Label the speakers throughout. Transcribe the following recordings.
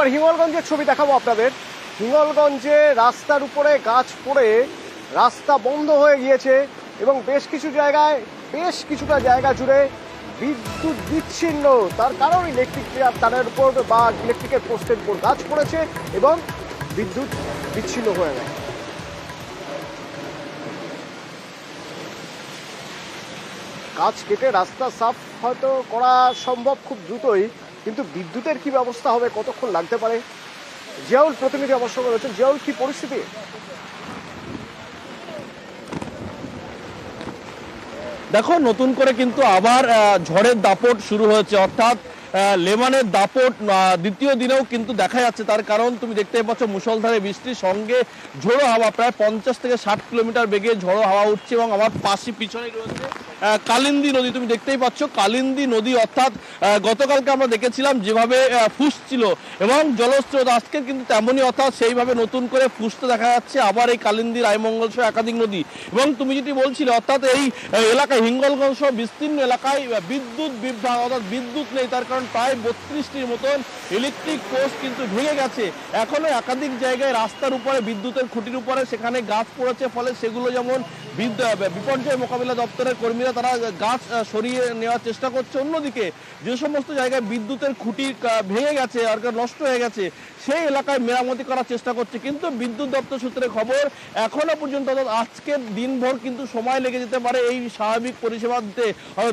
Speaker 1: এবার হিঙ্গলগঞ্জের ছবি দেখাবো আপনাদের। হিঙ্গলগঞ্জে রাস্তার উপরে গাছ পড়ে রাস্তা বন্ধ হয়ে গিয়েছে এবং বেশ কিছুটা জায়গা জুড়ে বিদ্যুৎ বিচ্ছিন্ন। তার কারণ ইলেকট্রিক তারের উপর বা ইলেকট্রিকের পোস্টের উপর গাছ পড়েছে এবং বিদ্যুৎ বিচ্ছিন্ন হয়ে গেছে। গাছ কেটে রাস্তা সাফ হয়তো করা সম্ভব খুব দ্রুতই, কিন্তু বিদ্যুতের কি ব্যবস্থা হবে, কতক্ষণ লাগতে পারে? জিয়াউল প্রতিনিধি আমার সঙ্গে রয়েছেন। জিয়াউল, কি পরিস্থিতি?
Speaker 2: দেখো, নতুন করে কিন্তু আবার ঝড়ের দাপট শুরু হয়েছে, অর্থাৎ লেমানের দাপট দ্বিতীয় দিনেও কিন্তু দেখা যাচ্ছে। তার কারণ তুমি দেখতে পাচ্ছ মুষলধারে বৃষ্টির সঙ্গে ঝোড়ো হাওয়া, প্রায় 50 থেকে 60 কিলোমিটার বেগে ঝোড়ো হাওয়া উঠছে এবং আমার পিছনে রয়েছে কালিন্দী নদী। তুমি দেখতেই পাচ্ছ কালিন্দী নদী, অর্থাৎ গতকালকে আমরা দেখেছিলাম যেভাবে ফুসছিল এবং জলস্রোত আজকে কিন্তু তেমনই, অর্থাৎ সেইভাবে নতুন করে ফুসতে দেখা যাচ্ছে আবার এই কালিন্দী, রায়মঙ্গল সহ একাধিক নদী। এবং তুমি যেটি বলছিলে, অর্থাৎ এই এলাকায় হিঙ্গলগঞ্জ সহ বিস্তীর্ণ এলাকায় বিদ্যুৎ বিভ্রাট, অর্থাৎ বিদ্যুৎ নেই। তার কারণ প্রায় 32টির মতন ইলেকট্রিক পোস্ট কিন্তু ভেঙে গেছে। এখনো একাধিক জায়গায় রাস্তার উপরে বিদ্যুতের খুঁটির উপরে সেখানে গাছ পড়েছে, ফলে সেগুলো যেমন বিপর্যয় মোকাবিলা দপ্তরের কর্মীরা তারা গাছ সরিয়ে নেওয়ার চেষ্টা করছে। অন্যদিকে যে সমস্ত জায়গায় বিদ্যুতের খুঁটি ভেঙে গেছে আর নষ্ট হয়ে গেছে সেই এলাকায় মেরামতি করার চেষ্টা করছে। কিন্তু বিদ্যুৎ দপ্তর সূত্রে খবর এখনো পর্যন্ত, আজকের দিনভর কিন্তু সময় লেগে যেতে পারে এই স্বাভাবিক পরিষেবা দিতে,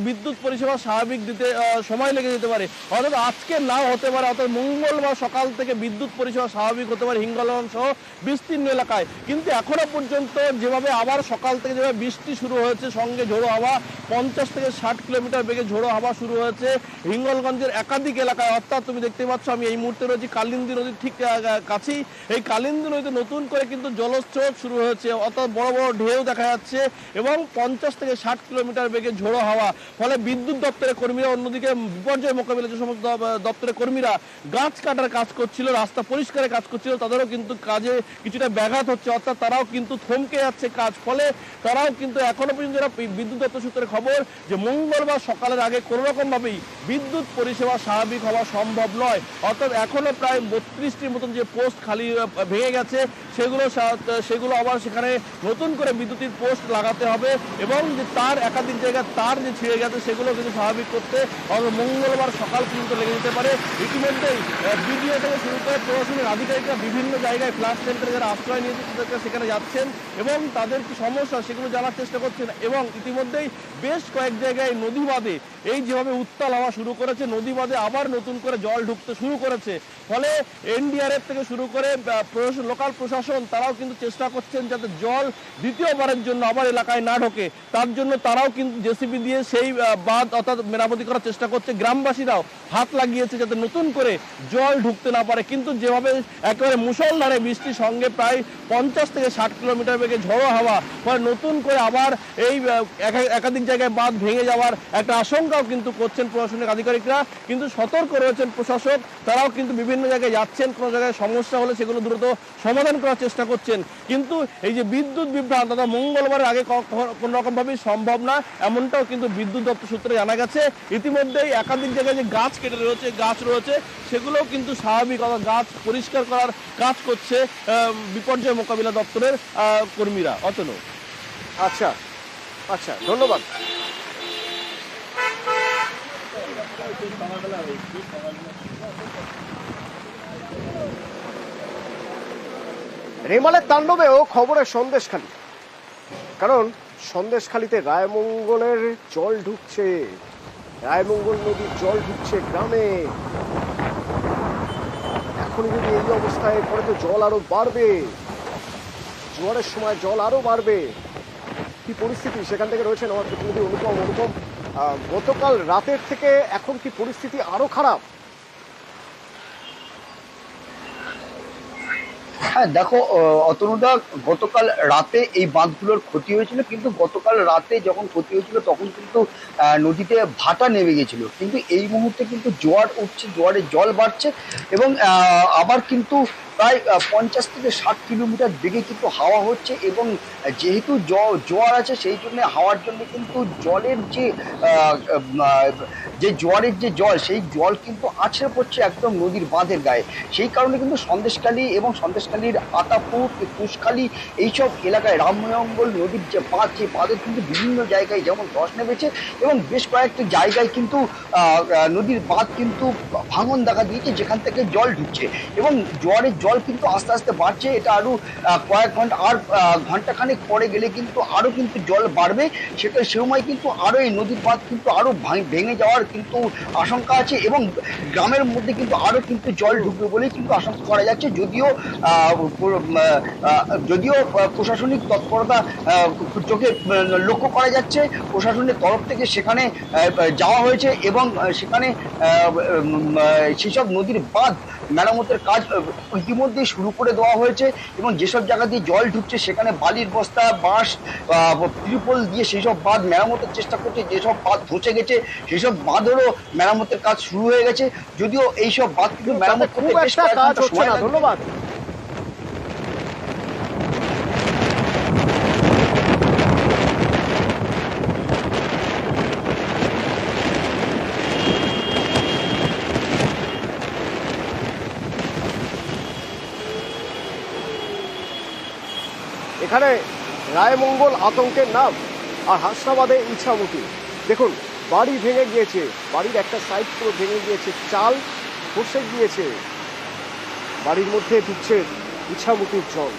Speaker 2: বিদ্যুৎ পরিষেবা স্বাভাবিক দিতে সময় লেগে যেতে পারে। অর্থাৎ আজকে নাও হতে পারে, অর্থাৎ মঙ্গলবার সকাল থেকে বিদ্যুৎ পরিষেবা স্বাভাবিক হতে পারে হিঙ্গলগঞ্জ সহ বিস্তীর্ণ এলাকায়। কিন্তু এখনো পর্যন্ত যেভাবে আবার সকাল থেকে যেভাবে বৃষ্টি শুরু হয়েছে, সঙ্গে ঝোড়ো হাওয়া 50 থেকে 60 কিলোমিটার বেগে ঝোড়ো হাওয়া শুরু হয়েছে হিঙ্গলগঞ্জের একাধিক এলাকায়। অর্থাৎ তুমি দেখতে পাচ্ছ আমি এই মুহূর্তে রয়েছি কালিন্দী নদীর ঠিক কাছেই। এই কালিন্দী নদীতে নতুন করে কিন্তু জলস্রোত শুরু হয়েছে, অর্থাৎ বড় বড় ঢেউ দেখা যাচ্ছে এবং 50 থেকে 60 কিলোমিটার বেগে ঝোড়ো হাওয়া। ফলে বিদ্যুৎ দপ্তরের কর্মীরা, অন্যদিকে বিপর্যয় মোকাবিলা যে সমস্ত দপ্তরের কর্মীরা গাছ কাটার কাজ করছিল, রাস্তা পরিষ্কারের কাজ করছিল, তাদেরও কিন্তু কাজে কিছুটা ব্যাঘাত হচ্ছে, অর্থাৎ তারাও কিন্তু থমকে যাচ্ছে কাজ। ফলে তারাও কিন্তু এখনো পর্যন্ত বিদ্যুৎ দপ্তর সূত্রে খবর যে মঙ্গলবার সকালের আগে কোনো রকম ভাবেই বিদ্যুৎ পরিষেবা স্বাভাবিক হওয়া সম্ভব নয়। অর্থাৎ এখনো প্রায় 32টির মতন যে পোস্ট খালি ভেঙে গেছে সেগুলো আবার সেখানে নতুন করে বিদ্যুতের পোস্ট লাগাতে হবে এবং যে তার একাধিক জায়গায় তার যে ছিঁড়ে গেছে সেগুলো কিন্তু স্বাভাবিক করতে মঙ্গলবার সকাল পর্যন্ত লেগে যেতে পারে। ইতিমধ্যেই বিডিও থেকে শুরু করে প্রশাসনের আধিকারিকরা বিভিন্ন জায়গায় ফ্ল্যাশ সেন্টারে যারা আশ্রয় নিয়েছে সেখানে যাচ্ছেন এবং তাদের কি সমস্যা সেগুলো জানার চেষ্টা করছেন। এবং ইতিমধ্যেই বেশ কয়েক জায়গায় নদী বাঁধে এই যেভাবে উত্তাল হওয়া শুরু করেছে, নদী বাঁধে আবার নতুন করে জল ঢুকতে শুরু করেছে। ফলে এনডিআরএফ থেকে শুরু করে লোকাল প্রশাসন তারাও কিন্তু চেষ্টা করছেন যাতে জল দ্বিতীয়বারের জন্য আবার এলাকায় না ঢোকে। তার জন্য তারাও কিন্তু জেসিবি দিয়ে সেই বাঁধ অর্থাৎ মেরামতি করার চেষ্টা করছে। গ্রামবাসীরাও হাত লাগিয়েছে যাতে নতুন করে জল ঢুকতে না পারে। কিন্তু যেভাবে একেবারে মুষলধারে বৃষ্টির সঙ্গে প্রায় 50 থেকে 60 কিলোমিটার বেগে ঝড়ো হাওয়া, ফলে নতুন করে আবার এই একাধিক জায়গায় বাঁধ ভেঙে যাওয়ার একটা আশঙ্কাও কিন্তু করছেন প্রশাসনিক আধিকারিকরা। কিন্তু সতর্ক রয়েছেন প্রশাসক, তারাও কিন্তু বিভিন্ন জায়গায় যাচ্ছেন, কোনো জায়গায় সমস্যা হলে সেগুলো দ্রুত সমাধান করার চেষ্টা করছেন। কিন্তু এই যে বিদ্যুৎ বিভ্রাট তথা মঙ্গলবারের আগে কোনো রকম ভাবেই সম্ভব না, এমনটাও কিন্তু বিদ্যুৎ দপ্তর সূত্রে জানা গেছে। ইতিমধ্যেই একাধিক জায়গায় যে গাছ কেটে গাছ রয়েছে সেগুলোও কিন্তু স্বাভাবিক, অর্থাৎ গাছ পরিষ্কার করার কাজ করছে বিপর্যয় মোকাবিলা দপ্তরের কর্মীরা। অতনু।
Speaker 1: আচ্ছা আচ্ছা, ধন্যবাদ। রেমালের তাণ্ডবেও খবরের সন্দেশখালী, কারণ সন্দেশখালীতে রায়মঙ্গলের জল ঢুকছে, রায়মঙ্গল নদীর জল ঢুকছে গ্রামে। এখনই যদি এই অবস্থায় পরে তো জল আরো বাড়বে, জোয়ারের সময় জল আরো বাড়বে। কি পরিস্থিতি সেখান থেকে রয়েছেন আমার প্রতিনিধি অনুপম। গতকাল রাতের থেকে এখন কি পরিস্থিতি আরো খারাপ?
Speaker 3: হ্যাঁ দেখো অতনুদা, গতকাল রাতে এই বাঁধগুলোর ক্ষতি হয়েছিল, কিন্তু গতকাল রাতে যখন ক্ষতি হয়েছিল তখন কিন্তু নদীতে ভাটা নেমে গেছিল। কিন্তু এই মুহূর্তে কিন্তু জোয়ার উঠছে, জোয়ারের জল বাড়ছে এবং আবার কিন্তু প্রায় 50 থেকে 60 কিলোমিটার বেগে কিন্তু হাওয়া হচ্ছে, এবং যেহেতু জোয়ার আছে সেই জন্য হাওয়ার জন্য কিন্তু জলের যে জোয়ারের যে জল, সেই জল কিন্তু আছড়ে পড়ছে একদম নদীর বাঁধের গায়ে। সেই কারণে কিন্তু সন্দেশখালী এবং সন্দেশখালীর আতাপুর, কুশখালী এইসব এলাকায় রামমঙ্গল নদীর যে বাঁধ, সেই বাঁধের কিন্তু বিভিন্ন জায়গায় যেমন ধস নেমেছে, এবং বেশ কয়েকটি জায়গায় কিন্তু নদীর বাঁধ কিন্তু ভাঙন দেখা দিয়েছে, যেখান থেকে জল ঢুকছে, এবং জোয়ারের জল কিন্তু আস্তে আস্তে বাড়ছে। এটা আরো কয়েক ঘন্টা আর ঘন্টাখানেক পরে গেলে কিন্তু আরো কিন্তু জল বাড়বে। সেটা সময় কিন্তু আরো এই নদীর বাঁধ কিন্তু আরো ভেঙে যাওয়ার কিন্তু আশঙ্কা আছে, এবং গ্রামের মধ্যে কিন্তু আরো কিন্তু জল ঢুকবে বলেই কিন্তু আশঙ্কা করা যাচ্ছে। যদিও প্রশাসনিক তৎপরতা চোখে লক্ষ্য করা যাচ্ছে, প্রশাসনের তরফ থেকে সেখানে যাওয়া হয়েছে, এবং সেখানে সেসব নদীর বাঁধ মেরামতের কাজ ইতিমধ্যেই শুরু করে দেওয়া হয়েছে, এবং যেসব জায়গা দিয়ে জল ঢুকছে সেখানে বালির বস্তা, বাঁশ, ত্রিপল দিয়ে সেসব বাঁধ মেরামতের চেষ্টা করছে। যেসব বাঁধ ধসে গেছে সেসব বাঁধেরও মেরামতের কাজ শুরু হয়ে গেছে, যদিও এইসব বাঁধ কিন্তু মেরামত
Speaker 1: খুব
Speaker 3: করতে বেশ
Speaker 1: একটা
Speaker 3: কয়েক
Speaker 1: কাজ
Speaker 3: ঘন্টা
Speaker 1: হচ্ছে
Speaker 3: সময়
Speaker 1: না।
Speaker 3: লাগবে।
Speaker 1: ধন্যবাদ। এখানে রায়মঙ্গল আতঙ্কের নাম, আর হাসনাবাদে ইছামতি। দেখুন, বাড়ি ভেঙে গিয়েছে, বাড়ির একটা সাইড পুরো ভেঙে গিয়েছে, চাল খসে গিয়েছে, বাড়ির মধ্যে ঢুকছে ইছামতির জল।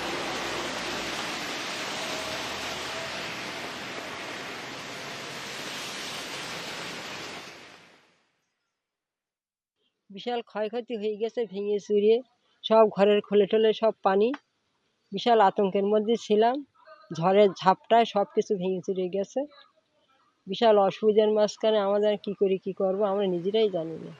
Speaker 4: বিশাল ক্ষয়ক্ষতি হয়ে গেছে, ভেঙে চুরিয়ে সব ঘরের খোলে টোলে সব পানি। বিশাল আতঙ্কের মধ্যে ছিলাম, ঝড়ের ঝাপটায় সব কিছু ভেঙে চুরিয়ে গেছে। বিশাল অসুবিধার মাঝখানে আমাদের কি করি কি করব আমরা নিজেরাই জানি না।